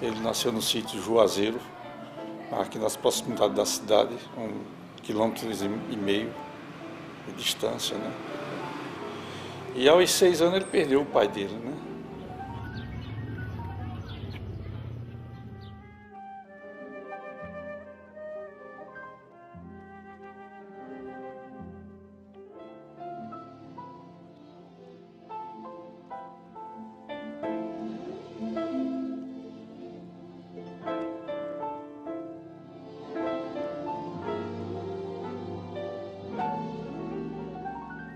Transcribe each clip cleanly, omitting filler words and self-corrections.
Ele nasceu no sítio Juazeiro, aqui nas proximidades da cidade, 1,5 km de distância, né? E aos 6 anos ele perdeu o pai dele, né?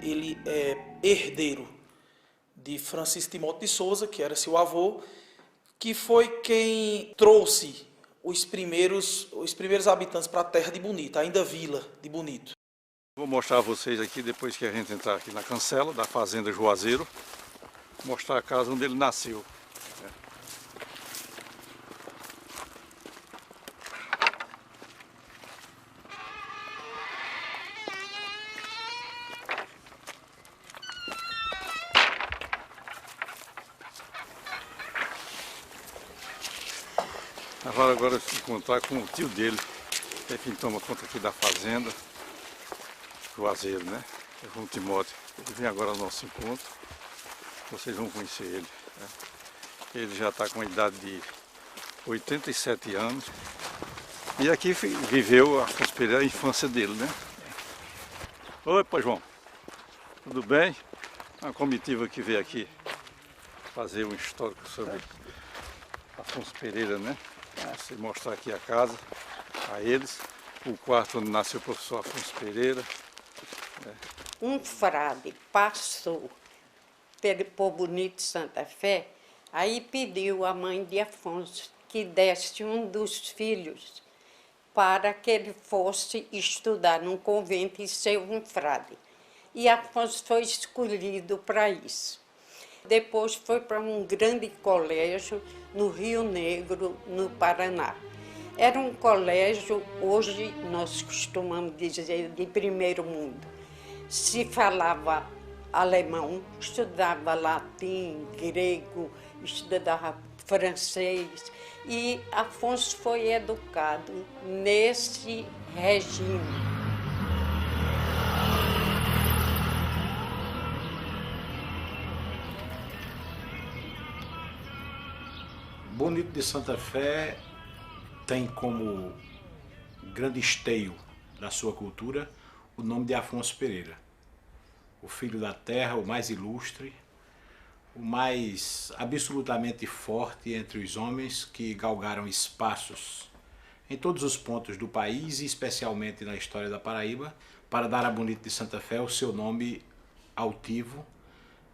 Ele é herdeiro de Francisco Timóteo de Souza, que era seu avô, que foi quem trouxe os primeiros habitantes para a terra de Bonito, ainda vila de Bonito. Vou mostrar a vocês aqui, depois que a gente entrar aqui na cancela da fazenda Juazeiro, mostrar a casa onde ele nasceu. Agora se encontrar com o tio dele, que é quem toma conta aqui da fazenda Juazeiro, né? É João Timóteo. Ele vem agora ao nosso encontro. Vocês vão conhecer ele, né? Ele já está com a idade de 87 anos. E aqui viveu a infância dele, né? Oi, pai João. Tudo bem? Uma comitiva que veio aqui fazer um histórico sobre Afonso Pereira, né? Se mostrar aqui a casa a eles, o quarto onde nasceu o professor Afonso Pereira. Um frade passou por Bonito de Santa Fé, aí pediu à mãe de Afonso que desse um dos filhos para que ele fosse estudar num convento e ser um frade. E Afonso foi escolhido para isso. Depois foi para um grande colégio no Rio Negro, no Paraná. Era um colégio, hoje nós costumamos dizer, de primeiro mundo. Se falava alemão, estudava latim, grego, estudava francês. E Afonso foi educado nesse regime. Bonito de Santa Fé tem como grande esteio da sua cultura o nome de Afonso Pereira, o filho da terra, o mais ilustre, o mais absolutamente forte entre os homens que galgaram espaços em todos os pontos do país e especialmente na história da Paraíba, para dar a Bonito de Santa Fé o seu nome altivo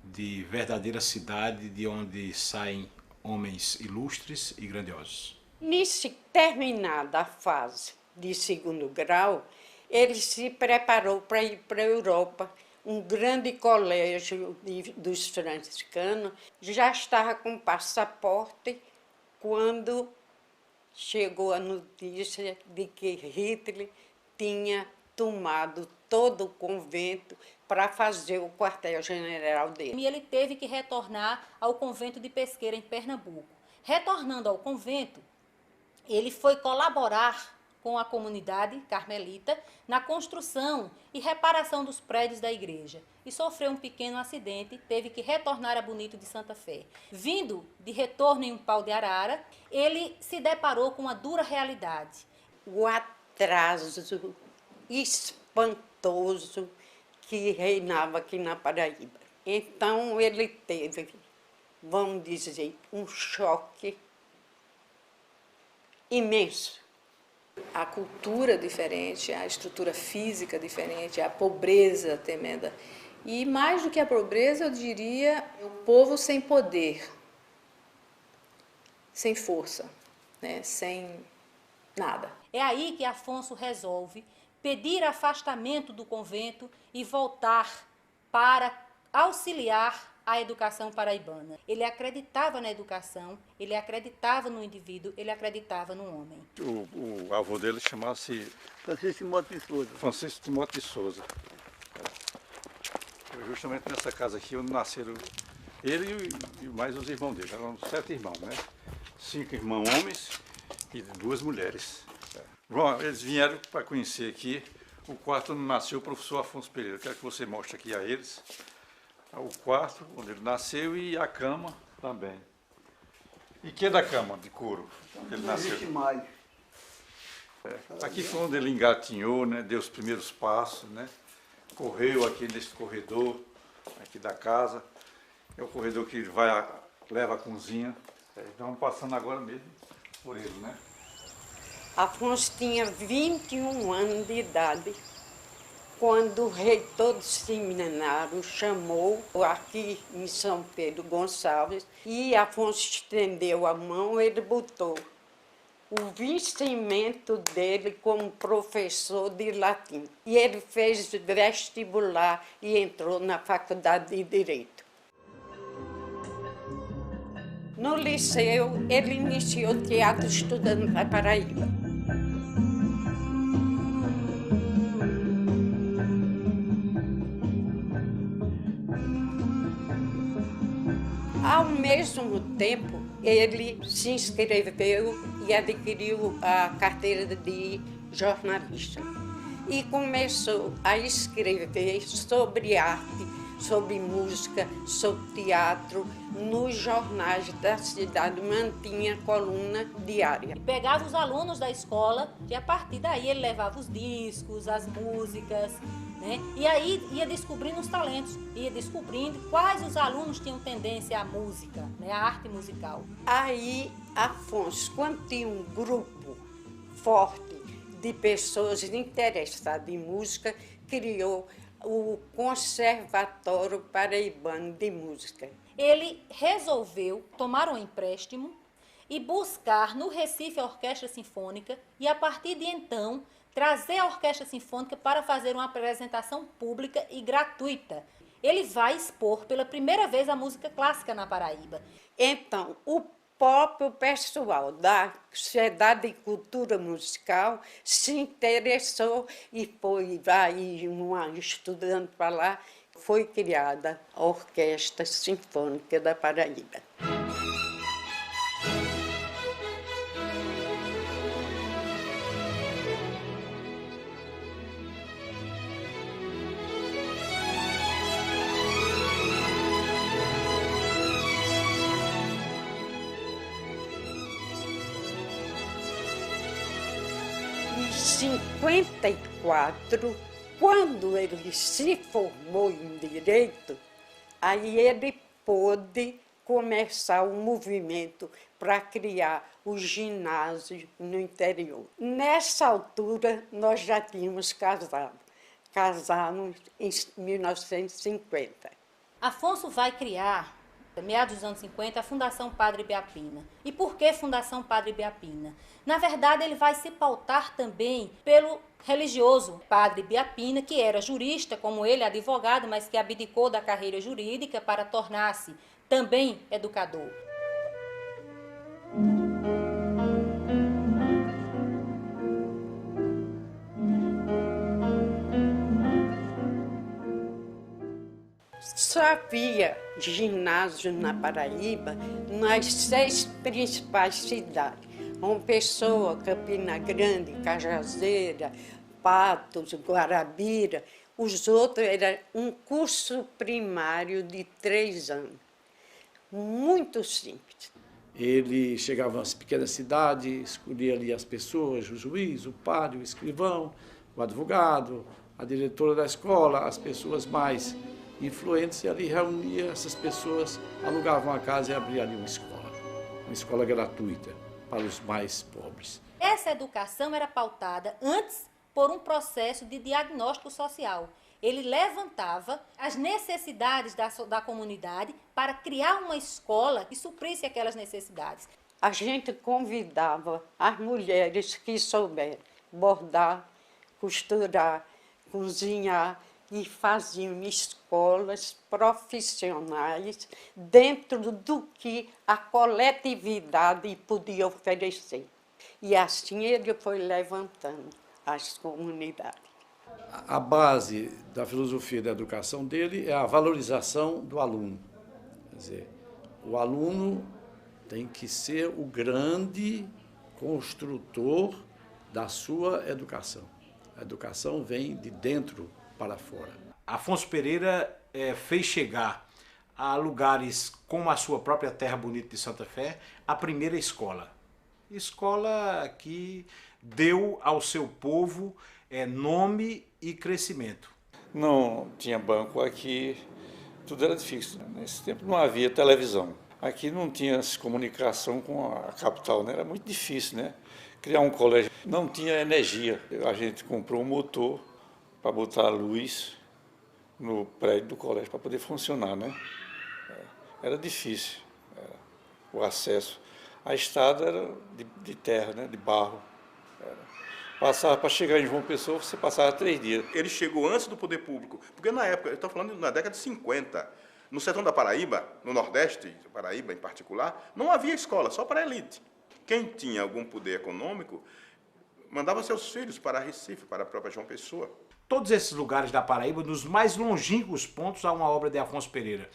de verdadeira cidade de onde saem homens ilustres e grandiosos. Nisso, terminada a fase de segundo grau, ele se preparou para ir para a Europa. Um grande colégio dos franciscanos, já estava com passaporte quando chegou a notícia de que Hitler tinha tomado todo o convento para fazer o quartel-general dele. E ele teve que retornar ao convento de Pesqueira, em Pernambuco. Retornando ao convento, ele foi colaborar com a comunidade carmelita na construção e reparação dos prédios da igreja e sofreu um pequeno acidente, teve que retornar a Bonito de Santa Fé. Vindo de retorno em um pau de arara, ele se deparou com uma dura realidade. O atraso espantoso que reinava aqui na Paraíba. Então ele teve, vamos dizer, um choque imenso. A cultura diferente, a estrutura física diferente, a pobreza tremenda. E mais do que a pobreza, eu diria, o povo sem poder, sem força, né? Sem nada. É aí que Afonso resolve pedir afastamento do convento e voltar para auxiliar a educação paraibana. Ele acreditava na educação, ele acreditava no indivíduo, ele acreditava no homem. O avô dele chamava-se Francisco Timóteo de Souza. Francisco Timóteo de Souza. Foi justamente nessa casa aqui onde nasceram ele e mais os irmãos dele. Eram 7 irmãos, né? 5 irmãos homens e 2 mulheres. Bom, eles vieram para conhecer aqui o quarto onde nasceu o professor Afonso Pereira. Eu quero que você mostre aqui a eles o quarto onde ele nasceu e a cama também. E que é da cama de couro onde ele nasceu? Não existe mais. Aqui foi onde ele engatinhou, né, deu os primeiros passos, né, correu aqui nesse corredor aqui da casa. É o corredor que leva a cozinha. Estamos passando agora mesmo por ele, né? Afonso tinha 21 anos de idade quando o reitor do seminário chamou aqui em São Pedro Gonçalves e Afonso estendeu a mão, ele botou o vencimento dele como professor de latim. E ele fez vestibular e entrou na Faculdade de Direito. No liceu, ele iniciou teatro estudando na Paraíba. Ao mesmo tempo, ele se inscreveu e adquiriu a carteira de jornalista. E começou a escrever sobre arte, sobre música, sobre teatro, nos jornais da cidade, mantinha coluna diária. E pegava os alunos da escola e a partir daí ele levava os discos, as músicas, né? E aí ia descobrindo os talentos, ia descobrindo quais os alunos tinham tendência à música, né? À arte musical. Aí, Afonso, quando tinha um grupo forte de pessoas interessadas em música, criou o Conservatório Paraibano de Música. Ele resolveu tomar um empréstimo e buscar no Recife a Orquestra Sinfônica e, a partir de então, trazer a Orquestra Sinfônica para fazer uma apresentação pública e gratuita. Ele vai expor pela primeira vez a música clássica na Paraíba. Então, o próprio pessoal da Sociedade de Cultura Musical se interessou e foi aí estudando para lá. Foi criada a Orquestra Sinfônica da Paraíba. Em 54, quando ele se formou em Direito, aí ele pôde começar um movimento para criar o ginásio no interior. Nessa altura, nós já tínhamos casado. Casamos em 1950. Afonso vai criar, meados dos anos 50, a Fundação Padre Biapina. E por que Fundação Padre Biapina? Na verdade, ele vai se pautar também pelo religioso Padre Biapina, que era jurista, como ele, advogado, mas que abdicou da carreira jurídica para tornar-se também educador. Só havia ginásio na Paraíba nas 6 principais cidades. Uma Pessoa, Campina Grande, Cajazeira, Patos, Guarabira. Os outros eram um curso primário de 3 anos. Muito simples. Ele chegava nas pequenas cidades, escolhia ali as pessoas, o juiz, o padre, o escrivão, o advogado, a diretora da escola, as pessoas mais influentes, e ali reunia essas pessoas, alugavam a casa e abria ali uma escola gratuita para os mais pobres. Essa educação era pautada antes por um processo de diagnóstico social. Ele levantava as necessidades da comunidade para criar uma escola que suprisse aquelas necessidades. A gente convidava as mulheres que souberam bordar, costurar, cozinhar, e faziam escolas profissionais dentro do que a coletividade podia oferecer. E assim ele foi levantando as comunidades. A base da filosofia da educação dele é a valorização do aluno. Quer dizer, o aluno tem que ser o grande construtor da sua educação. A educação vem de dentro para fora. Afonso Pereira fez chegar a lugares como a sua própria terra bonita de Santa Fé a primeira escola. Escola que deu ao seu povo nome e crescimento. Não tinha banco aqui, tudo era difícil. Nesse tempo não havia televisão. Aqui não tinha comunicação com a capital, né? Era muito difícil, né? Criar um colégio. Não tinha energia. A gente comprou um motor para botar a luz no prédio do colégio para poder funcionar, né? Era difícil o acesso. A estrada era de terra, né? De barro. Passava para chegar em João Pessoa, você passava 3 dias. Ele chegou antes do poder público, porque na época, eu estou falando na década de 50, no sertão da Paraíba, no Nordeste, Paraíba em particular, não havia escola, só para a elite. Quem tinha algum poder econômico mandava seus filhos para Recife, para a própria João Pessoa. Todos esses lugares da Paraíba, nos mais longínquos pontos, há uma obra de Afonso Pereira.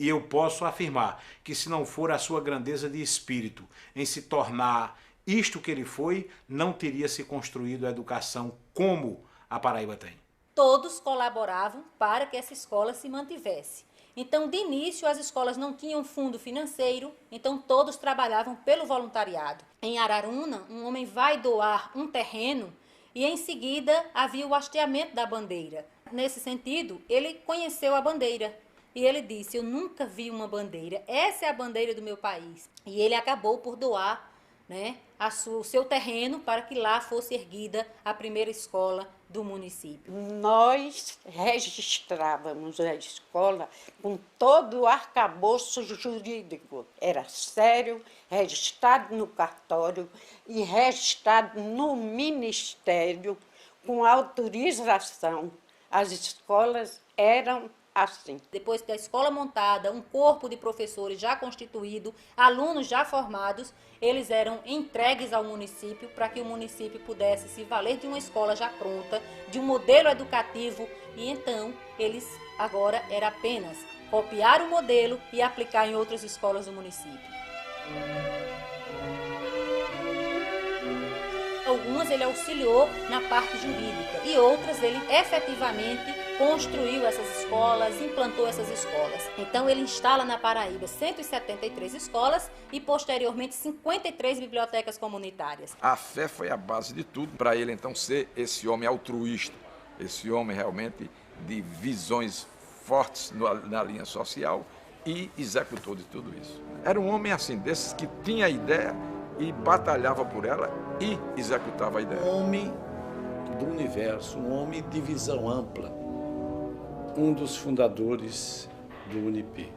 E eu posso afirmar que se não for a sua grandeza de espírito em se tornar isto que ele foi, não teria se construído a educação como a Paraíba tem. Todos colaboravam para que essa escola se mantivesse. Então, de início, as escolas não tinham fundo financeiro, então todos trabalhavam pelo voluntariado. Em Araruna, um homem vai doar um terreno e em seguida havia o hasteamento da bandeira. Nesse sentido, ele conheceu a bandeira e ele disse: eu nunca vi uma bandeira, essa é a bandeira do meu país. E ele acabou por doar, né, o seu terreno para que lá fosse erguida a primeira escola do município. Nós registrávamos a escola com todo o arcabouço jurídico. Era sério, registrado no cartório e registrado no ministério com autorização. As escolas eram assim. Depois da escola montada, um corpo de professores já constituído, alunos já formados, eles eram entregues ao município para que o município pudesse se valer de uma escola já pronta, de um modelo educativo, e então eles agora era apenas copiar o modelo e aplicar em outras escolas do município. Algumas ele auxiliou na parte jurídica e outras ele efetivamente construiu essas escolas, implantou essas escolas. Então ele instala na Paraíba 173 escolas e posteriormente 53 bibliotecas comunitárias. A fé foi a base de tudo para ele então ser esse homem altruísta, esse homem realmente de visões fortes na linha social e executor de tudo isso. Era um homem assim, desses que tinha a ideia e batalhava por ela e executava a ideia. Um homem do universo, um homem de visão ampla, um dos fundadores do Unipi.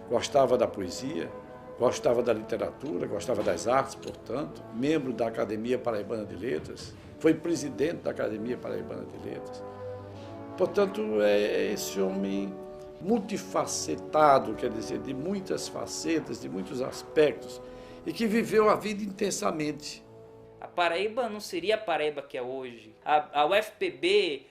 Gostava da poesia, gostava da literatura, gostava das artes, portanto, membro da Academia Paraibana de Letras, foi presidente da Academia Paraibana de Letras. Portanto, é esse homem multifacetado, quer dizer, de muitas facetas, de muitos aspectos, e que viveu a vida intensamente. A Paraíba não seria a Paraíba que é hoje. A UFPB,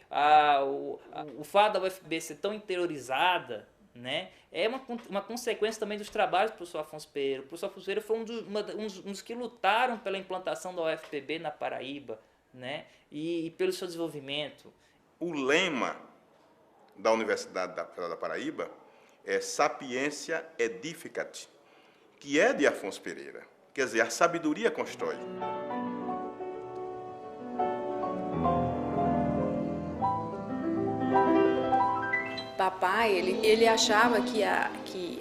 o fato da UFPB ser tão interiorizada, né, é uma consequência também dos trabalhos do professor Afonso Pereira. O professor Afonso Pereira foi um dos que lutaram pela implantação da UFPB na Paraíba, né, e pelo seu desenvolvimento. O lema da Universidade da Paraíba é Sapiência Edificat, que é de Afonso Pereira. Quer dizer, a sabedoria constrói. Papai, ele achava que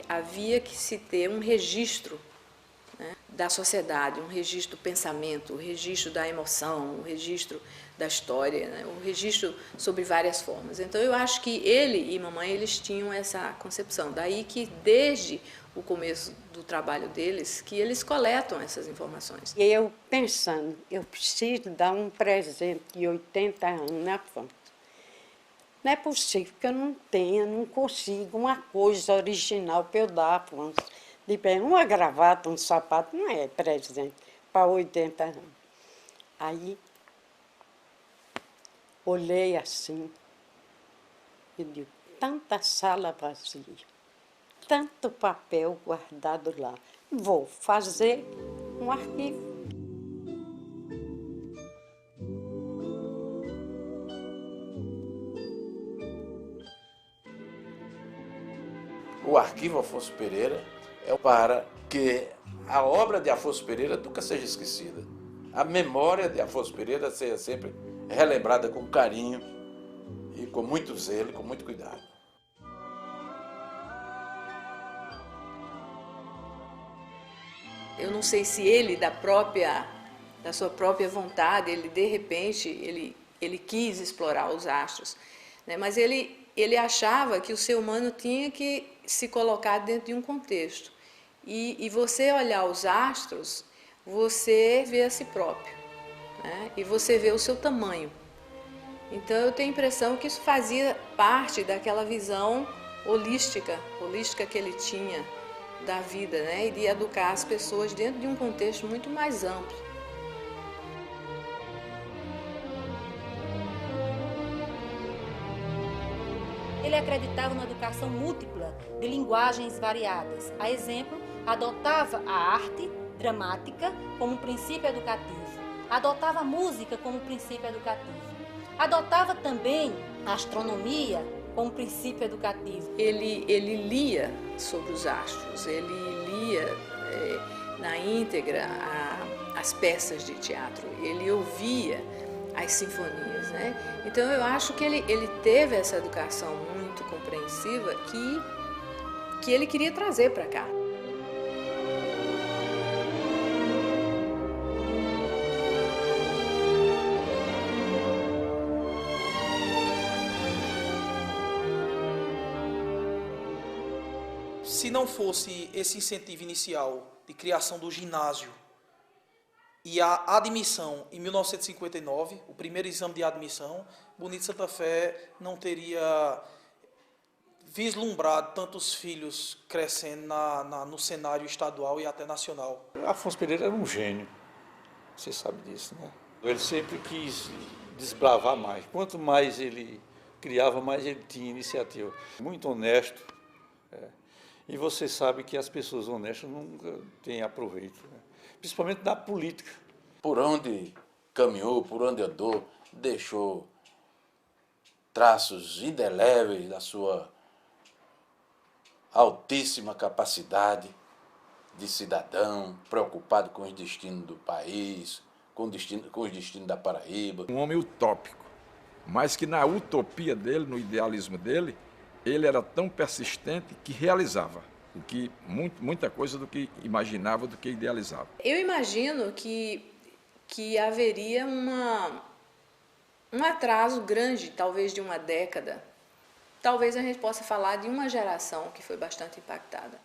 havia que se ter um registro, né, da sociedade, um registro do pensamento, um registro da emoção, um registro da história, né, um registro sobre várias formas. Então, eu acho que ele e mamãe, eles tinham essa concepção. Daí que, desde o começo do trabalho deles, que eles coletam essas informações. E eu pensando, eu preciso dar um presente de 80 anos na Afonso. Não é possível que eu não tenha, não consiga uma coisa original para eu dar, Afonso. De uma gravata, um sapato, não é presente para 80 anos. Aí, olhei assim, pediu. Tanta sala vazia, tanto papel guardado lá. Vou fazer um arquivo. O Arquivo Afonso Pereira é para que a obra de Afonso Pereira nunca seja esquecida. A memória de Afonso Pereira seja sempre relembrada com carinho e com muito zelo, com muito cuidado. Eu não sei se ele, da sua própria vontade, ele de repente, ele quis explorar os astros, né? Mas ele achava que o ser humano tinha que se colocar dentro de um contexto. E você olhar os astros, você vê a si próprio, né? E você vê o seu tamanho. Então eu tenho a impressão que isso fazia parte daquela visão holística que ele tinha da vida, né? E de educar as pessoas dentro de um contexto muito mais amplo. Ele acreditava na educação múltipla de linguagens variadas. A exemplo, adotava a arte dramática como princípio educativo, adotava a música como princípio educativo, adotava também a astronomia como princípio educativo. Ele lia sobre os astros, ele lia na íntegra as peças de teatro, ele ouvia as sinfonias, né? Então eu acho que ele teve essa educação muito compreensiva que ele queria trazer para cá. Se não fosse esse incentivo inicial de criação do ginásio e a admissão em 1959, o primeiro exame de admissão, Bonito Santa Fé não teria vislumbrado tantos filhos crescendo no cenário estadual e até nacional. Afonso Pereira era um gênio, você sabe disso, né? Ele sempre quis desbravar mais. Quanto mais ele criava, mais ele tinha iniciativa. Muito honesto. E você sabe que as pessoas honestas nunca têm aproveito, né? Principalmente na política. Por onde caminhou, por onde andou, deixou traços indeléveis da sua altíssima capacidade de cidadão, preocupado com os destinos do país, com os destinos da Paraíba. Um homem utópico, mas que na utopia dele, no idealismo dele, ele era tão persistente que realizava muita coisa do que imaginava, do que idealizava. Eu imagino que haveria um atraso grande, talvez de uma década. Talvez a gente possa falar de uma geração que foi bastante impactada.